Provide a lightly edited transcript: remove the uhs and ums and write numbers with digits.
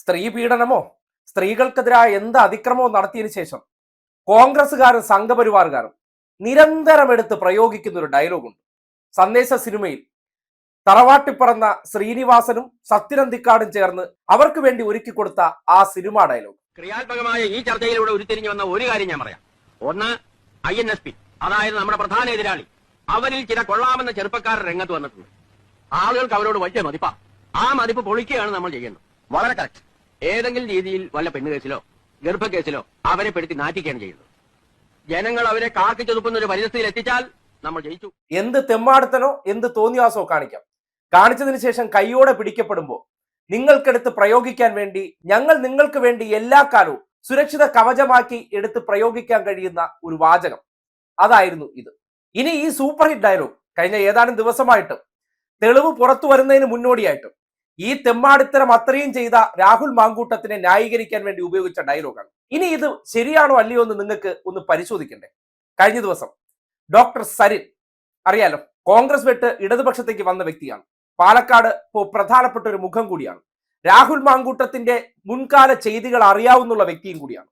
സ്ത്രീ പീഡനമോ സ്ത്രീകൾക്കെതിരായ എന്ത് അതിക്രമവും നടത്തിയതിനു ശേഷം കോൺഗ്രസ്സുകാരും സംഘപരിവാറുകാരും നിരന്തരം എടുത്ത് പ്രയോഗിക്കുന്ന ഒരു ഡയലോഗുണ്ട്. സന്ദേശ സിനിമയിൽ തറവാട്ടിപ്പറന്ന ശ്രീനിവാസനും സത്യനന്ദിക്കാടും ചേർന്ന് അവർക്ക് വേണ്ടി ഒരുക്കി കൊടുത്ത ആ സിനിമ ഡയലോഗ്. ക്രിയാത്മകമായ ഈ ചർച്ചയിലൂടെ ഉരുത്തിരിഞ്ഞു വന്ന ഒരു കാര്യം ഞാൻ പറയാം. ഒന്ന്, INSP, അതായത് നമ്മുടെ പ്രധാന എതിരാളി, അവരിൽ ചില കൊള്ളാമെന്ന ചെറുപ്പക്കാർ രംഗത്ത് വന്നിട്ടുണ്ട്. ആളുകൾക്ക് അവരോട് വലിയ മതിപ്പാ. ആ മതിപ്പ് പൊളിക്കുകയാണ് നമ്മൾ ചെയ്യുന്നത്. വളരെ കറക്റ്റ്. ഏതെങ്കിലും രീതിയിൽ വല്ല പെണ്ണുകേസിലോ ഗർഭക്കേസിലോ അവരെ പെടുത്തി നാറ്റിക്കുകയാണ് ചെയ്യുന്നത്. ജനങ്ങൾ അവരെ കാർക്കിച്ചൊതുപ്പുന്ന ഒരു പരിസ്ഥിതിയിൽ എത്തിച്ചാൽ നമ്മൾ ജയിച്ചു. എന്ത് തെമ്മാടുത്തനോ എന്ത് തോന്നിയാസോ കാണിക്കാം. കാണിച്ചതിന് ശേഷം കൈയോടെ പിടിക്കപ്പെടുമ്പോൾ നിങ്ങൾക്കെടുത്ത് പ്രയോഗിക്കാൻ വേണ്ടി ഞങ്ങൾ നിങ്ങൾക്ക് വേണ്ടി എല്ലാ കാലവും സുരക്ഷിത കവചമാക്കി എടുത്ത് പ്രയോഗിക്കാൻ കഴിയുന്ന ഒരു വാചകം, അതായിരുന്നു ഇത്. ഇനി ഈ സൂപ്പർ ഹിറ്റ് ഡയലോഗ് കഴിഞ്ഞ ഏതാനും ദിവസമായിട്ട് തെളിവ് പുറത്തു വരുന്നതിന് മുന്നോടിയായിട്ട് ഈ തെമ്മാടിത്തരം അത്രയും ചെയ്ത രാഹുൽ മാങ്കൂട്ടത്തിനെ ന്യായീകരിക്കാൻ വേണ്ടി ഉപയോഗിച്ച ഡയലോഗാണ്. ഇനി ഇത് ശരിയാണോ അല്ലയോ എന്ന് നിങ്ങൾക്ക് ഒന്ന് പരിശോധിക്കണ്ടേ. കഴിഞ്ഞ ദിവസം ഡോക്ടർ സരിൻ, അറിയാലോ, കോൺഗ്രസ് വിട്ട് ഇടതുപക്ഷത്തേക്ക് വന്ന വ്യക്തിയാണ്. പാലക്കാട് പ്രധാനപ്പെട്ട ഒരു മുഖം കൂടിയാണ്. രാഹുൽ മാങ്കൂട്ടത്തിന്റെ മുൻകാല ചെയ്തികൾ അറിയാവുന്ന വ്യക്തിയും കൂടിയാണ്.